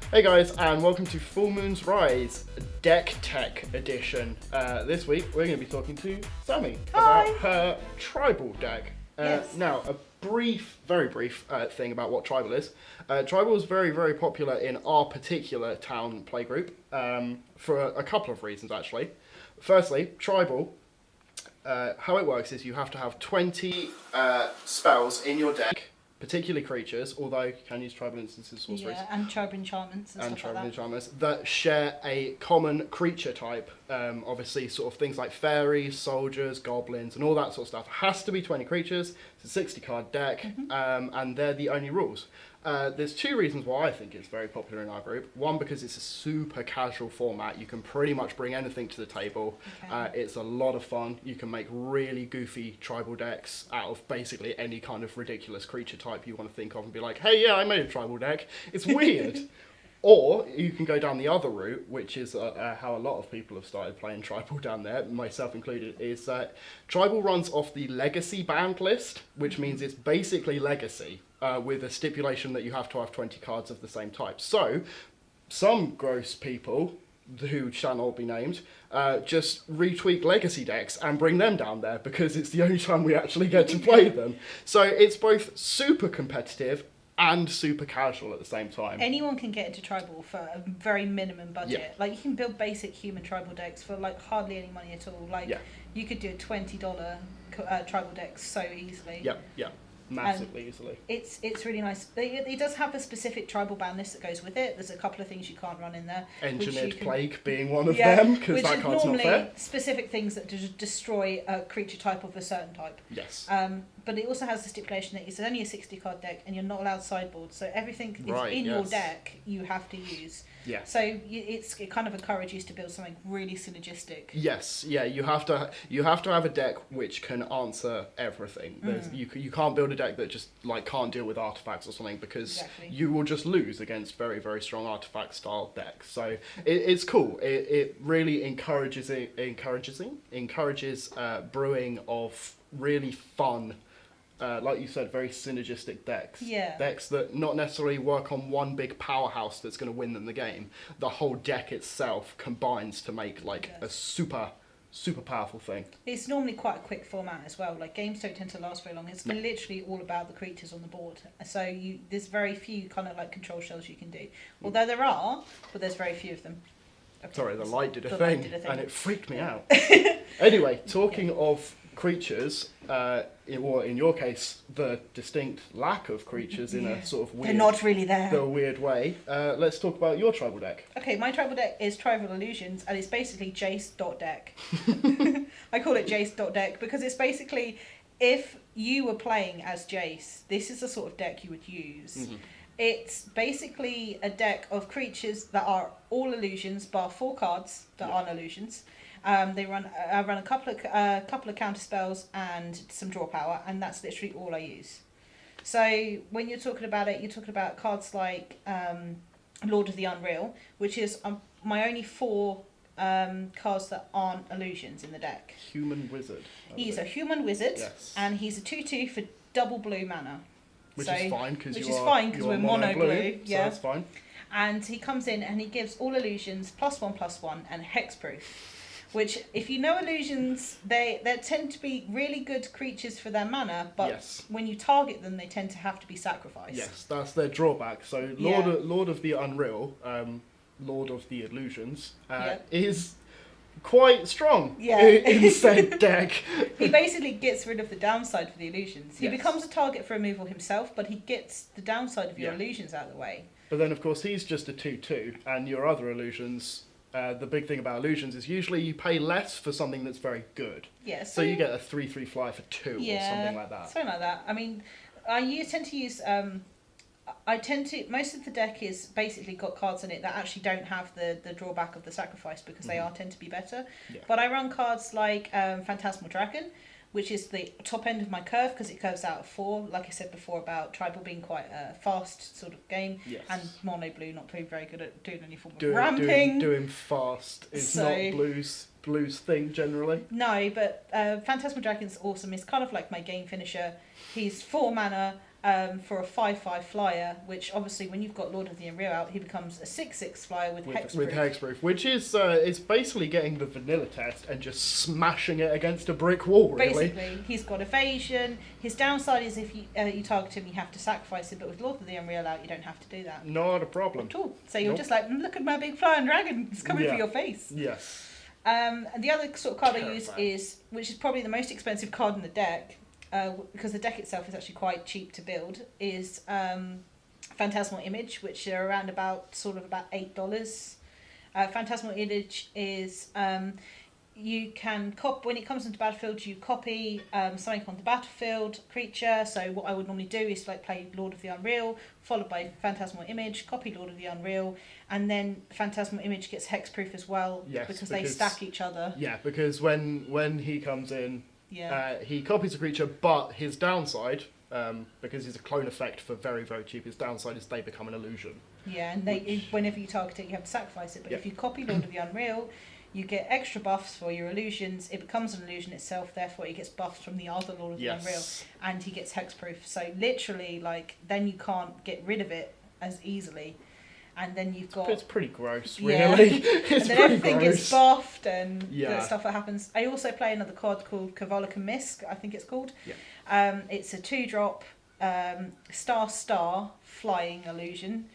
Hey guys, and welcome to Full Moon's Rise Deck Tech Edition. This week we're going to be talking to Sammie about her tribal deck. Yes. Now, a very brief thing about what tribal is. Tribal is very, very popular in our particular town playgroup for a couple of reasons actually. Firstly, tribal, how it works is you have to have 20 spells in your deck. Particularly creatures, although you can use tribal instances, sorceries. Yeah, and tribal enchantments and stuff like that. Enchantments that share a common creature type. Obviously, sort of things like fairies, soldiers, goblins, and all that sort of stuff. It has to be 20 creatures. It's a 60-card deck, and they're the only rules. There's two reasons why I think it's very popular in our group. One, because it's a super casual format. You can pretty much bring anything to the table. Okay. It's a lot of fun. You can make really goofy tribal decks out of basically any kind of ridiculous creature type you want to think of and be like, hey, yeah, I made a tribal deck. It's weird. Or you can go down the other route, which is how a lot of people have started playing tribal down there, myself included, is that tribal runs off the legacy banned list, which means it's basically legacy. With a stipulation that you have to have 20 cards of the same type. So, some gross people, who shall not be named, just retweak legacy decks and bring them down there because it's the only time we actually get to play them. So it's both super competitive and super casual at the same time. Anyone can get into tribal for a very minimum budget. Yeah. Like, you can build basic human tribal decks for like hardly any money at all. Like, you could do a $20 tribal deck so easily. Yeah. Massively easily. It's really nice. It does have a specific tribal ban list that goes with it. There's a couple of things you can't run in there. Engineered Plague being one of them, because that card's not fair. Normally specific things that destroy a creature type of a certain type. Yes. But it also has the stipulation that it's only a 60-card deck and you're not allowed sideboard. So everything is in your deck you have to use. Yeah. So it kind of encourages you to build something really synergistic. Yes, yeah, you have to have a deck which can answer everything. You can't build a deck that just like can't deal with artifacts or something because you will just lose against very, very strong artifact style decks. So it's cool. It really encourages brewing of really fun. Like you said, very synergistic decks. Yeah. Decks that not necessarily work on one big powerhouse that's going to win them the game. The whole deck itself combines to make like a super powerful thing. It's normally quite a quick format as well. Like, games don't tend to last very long. It's literally all about the creatures on the board. So there's very few kind of like control shells you can do. Although there are, but there's very few of them. Okay. Sorry, the light did a thing, and it freaked me out. Anyway, talking of creatures, in your case, the distinct lack of creatures in a sort of weird... They're not really there. The weird way. Let's talk about your tribal deck. Okay, my tribal deck is Tribal Illusions, and it's basically jace.deck. I call it jace.deck because it's basically, if you were playing as Jace, this is the sort of deck you would use. It's basically a deck of creatures that are all illusions, bar 4 cards that aren't illusions. I run a couple of counter spells and some draw power, and that's literally all I use. So when you're talking about it, you're talking about cards like Lord of the Unreal, which is my only 4 cards that aren't illusions in the deck. Human Wizard. He's a human wizard, and he's a 2/2 for double blue mana. Which is fine because we're mono blue. So that's fine. And he comes in and he gives all illusions +1/+1 and hexproof. Which, if you know illusions, they tend to be really good creatures for their mana, but when you target them, they tend to have to be sacrificed. Yes, that's their drawback. So Lord of the Unreal, Lord of the Illusions, is quite strong in said deck. He basically gets rid of the downside for the illusions. He becomes a target for removal himself, but he gets the downside of your illusions out of the way. But then, of course, he's just a 2/2, and your other illusions... the big thing about illusions is usually you pay less for something that's very good. Yeah, so you get a 3/3 fly for 2 or something like that. Something like that. I mean, tend to use... most of the deck is basically got cards in it that actually don't have the drawback of the sacrifice because they tend to be better. Yeah. But I run cards like Phantasmal Dragon, which is the top end of my curve because it curves out of 4. Like I said before about tribal being quite a fast sort of game, and mono blue not being very good at doing any form of ramping. Doing fast is not blue's thing generally. No, but Phantasmal Dragon's awesome. It's kind of like my game finisher. He's 4 mana. for a 5/5 flyer, which obviously when you've got Lord of the Unreal out, he becomes a 6/6 flyer with hexproof. With hexproof, which is it's basically getting the vanilla test and just smashing it against a brick wall, really. Basically, he's got evasion. His downside is if you target him, you have to sacrifice him, but with Lord of the Unreal out, you don't have to do that. Not a problem. At all. So you're just like, look at my big flying dragon, it's coming for your face. Yes. And the other sort of card I use is, which is probably the most expensive card in the deck, because the deck itself is actually quite cheap to build, is Phantasmal Image, which are around about $8. Phantasmal Image is you can when it comes into battlefield, you copy something on the battlefield creature. So what I would normally do is like play Lord of the Unreal, followed by Phantasmal Image, copy Lord of the Unreal, and then Phantasmal Image gets hexproof as well. Yes, because they stack each other. Yeah, because when he comes in, yeah. He copies a creature, but his downside, because he's a clone effect for very, very cheap, his downside is they become an illusion. Yeah, and whenever you target it, you have to sacrifice it. But if you copy Lord of the Unreal, you get extra buffs for your illusions. It becomes an illusion itself, therefore it gets buffs from the other Lord of the Unreal, and he gets hexproof. So literally, like, then you can't get rid of it as easily. And then you've got... It's pretty gross, really. It's and then everything gets buffed and the stuff that happens. I also play another card called krovikan, I think it's called. Yeah. It's a 2-drop star flying illusion.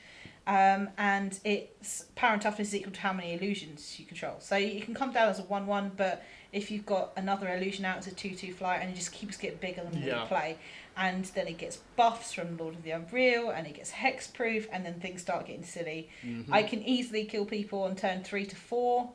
And its power and toughness is equal to how many illusions you control. So you can come down as a 1/1, but if you've got another illusion out, it's a 2/2 flyer, and it just keeps getting bigger the more you play. And then it gets buffs from Lord of the Unreal, and it gets hexproof, and then things start getting silly. Mm-hmm. I can easily kill people on turn 3 to 4.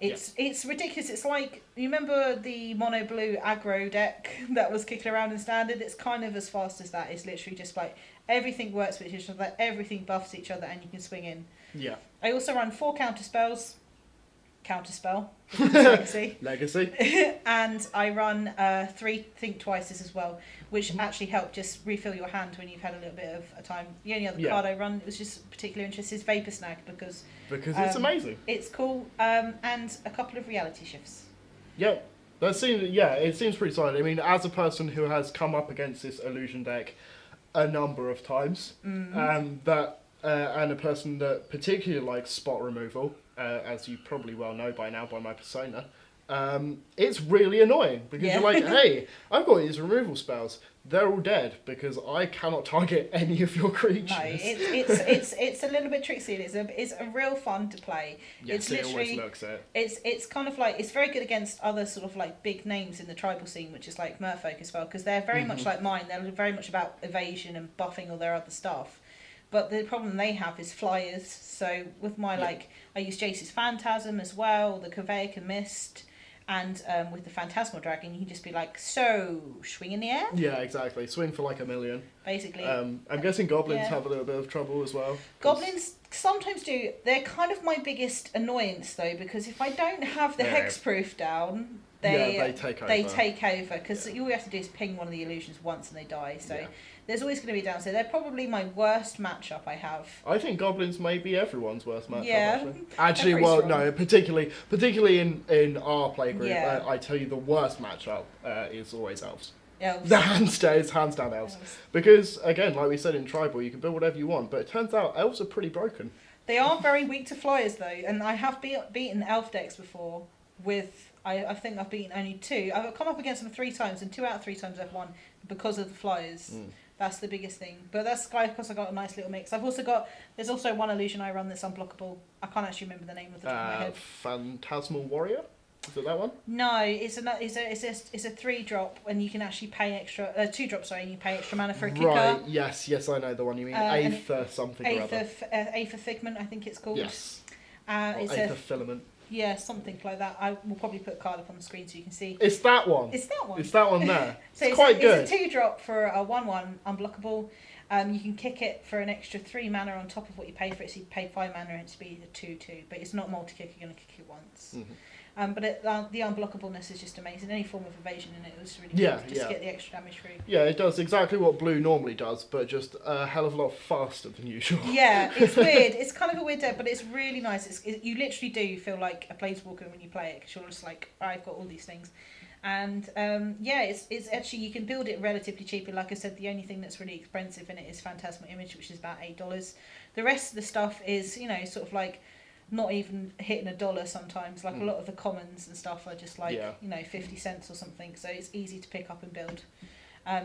It's ridiculous. It's like, you remember the mono blue aggro deck that was kicking around in standard? It's kind of as fast as that. It's literally just like everything works with each other, everything buffs each other, and you can swing in. Yeah. I also run 4 counterspells. Counterspell. Legacy. Legacy. And I run 3 Think Twices as well, which actually help just refill your hand when you've had a little bit of a time. The only other card I run, it was just particularly interested, is Vapor Snag, because it's amazing. It's cool, and a couple of reality shifts. Yeah. It seems pretty solid. I mean, as a person who has come up against this illusion deck a number of times, and a person that particularly likes spot removal, as you probably well know by now by my persona, it's really annoying because you're like, hey, I've got these removal spells. They're all dead because I cannot target any of your creatures. No, it's a little bit tricksy. It's a real fun to play. Yes, it always looks it. It's kind of like, it's very good against other sort of like big names in the tribal scene, which is like Merfolk as well, because they're very much like mine. They're very much about evasion and buffing all their other stuff. But the problem they have is flyers. So with my I use jaces Phantasm as well, the Krovikan Mist, and with the Phantasmal Dragon, you can just be like, so swing in the air. Yeah, exactly. Swing for like a million. Basically. I'm guessing goblins have a little bit of trouble as well. Goblins sometimes do. They're kind of my biggest annoyance though, because if I don't have the hexproof down, they take over. Because all you have to do is ping one of the illusions once and they die. So there's always going to be a downside. They're probably my worst matchup I have. I think goblins may be everyone's worst matchup. Yeah. Actually, well, no, particularly in our playgroup, I tell you the worst matchup is always elves. Elves. The hands down elves. Because, again, like we said in Tribal, you can build whatever you want, but it turns out elves are pretty broken. They are very weak to flyers, though, and I have beaten elf decks before with... I think I've beaten only 2. I've come up against them 3 times, and 2 out of 3 times I've won because of the flyers. That's the biggest thing. But that's because I got a nice little mix. There's also one illusion I run that's unblockable. I can't actually remember the name of the top of my head. Phantasmal Warrior? Is it that one? No, it's a 3-drop, and you can actually pay extra. 2-drop, sorry, and you pay extra mana for a kicker. Right. Yes, I know the one you mean. Aether something or other. Aether Figment, I think it's called. Yes. It's Aether Filament. Yeah, something like that. I will probably put a card up on the screen so you can see. It's that one. It's that one. It's that one there. So it's quite good. It's a 2-drop for a 1/1 unblockable. You can kick it for an extra 3 mana on top of what you pay for it. So you pay 5 mana and it's be a 2/2. But it's not multi-kick. You're going to kick it once. But the unblockableness is just amazing. Any form of evasion in it was really good. Just get the extra damage through. Yeah, it does exactly what blue normally does, but just a hell of a lot faster than usual. Yeah, it's weird. It's kind of a weird deck, but it's really nice. You literally do feel like a planeswalker when you play it, because you're just like, I've got all these things. And yeah, it's actually, you can build it relatively cheaply. Like I said, the only thing that's really expensive in it is Phantasmal Image, which is about $8. The rest of the stuff is, you know, sort of like not even hitting $1 sometimes. Like a lot of the commons and stuff are just like, you know, 50 cents or something. So it's easy to pick up and build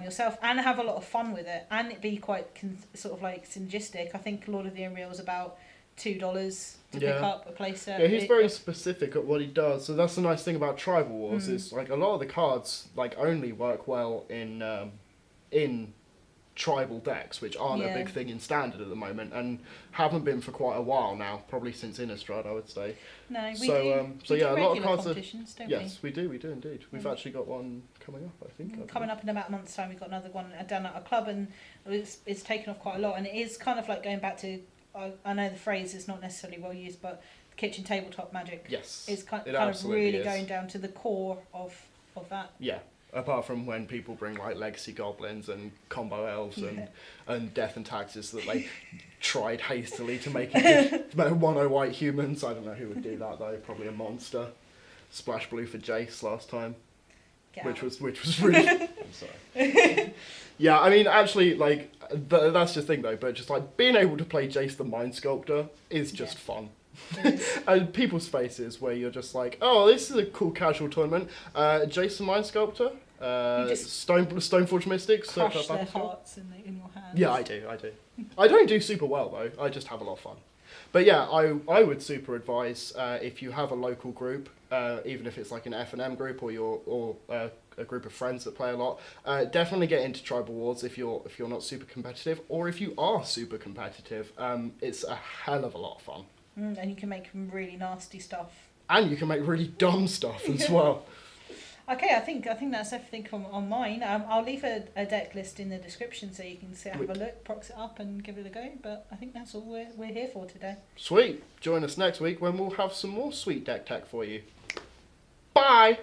yourself and have a lot of fun with it, and it be quite sort of like synergistic. I think Lord of the Unreal is about $2 to pick up a playset. Yeah, he's very specific at what he does. So that's the nice thing about Tribal Wars is like a lot of the cards like only work well in tribal decks, which aren't a big thing in Standard at the moment, and haven't been for quite a while now, probably since Innistrad, I would say. No, we do a lot of cards. Don't yes, we do indeed. We've actually got one coming up, I think. Coming up in about a month's time, we've got another one down at our club, and it's taken off quite a lot, and it is kind of like going back to, I know the phrase is not necessarily well used, but kitchen tabletop magic. Yes, is kind of really going down to the core of that. Yeah. Apart from when people bring like legacy goblins and combo elves and death and taxes that they tried hastily to make mono white humans. I don't know who would do that though. Probably a monster. Splash blue for Jace last time, which was really. I'm sorry. Yeah, I mean actually like that's the thing though. But just like being able to play Jace the Mind Sculptor is just fun. And people's faces where you're just like, oh, this is a cool casual tournament. Jason Mind Sculptor, Stoneforge Mystics. Crush their hearts in your hands. Yeah, I do. I don't do super well though. I just have a lot of fun. But yeah, I would super advise if you have a local group, even if it's like an F&M group or a group of friends that play a lot, definitely get into Tribal Wars if you're not super competitive, or if you are super competitive. It's a hell of a lot of fun. And you can make really nasty stuff. And you can make really dumb stuff as well. Okay, I think that's everything on mine. I'll leave a deck list in the description so you can have a look, prox it up and give it a go. But I think that's all we're here for today. Sweet. Join us next week when we'll have some more sweet deck tech for you. Bye!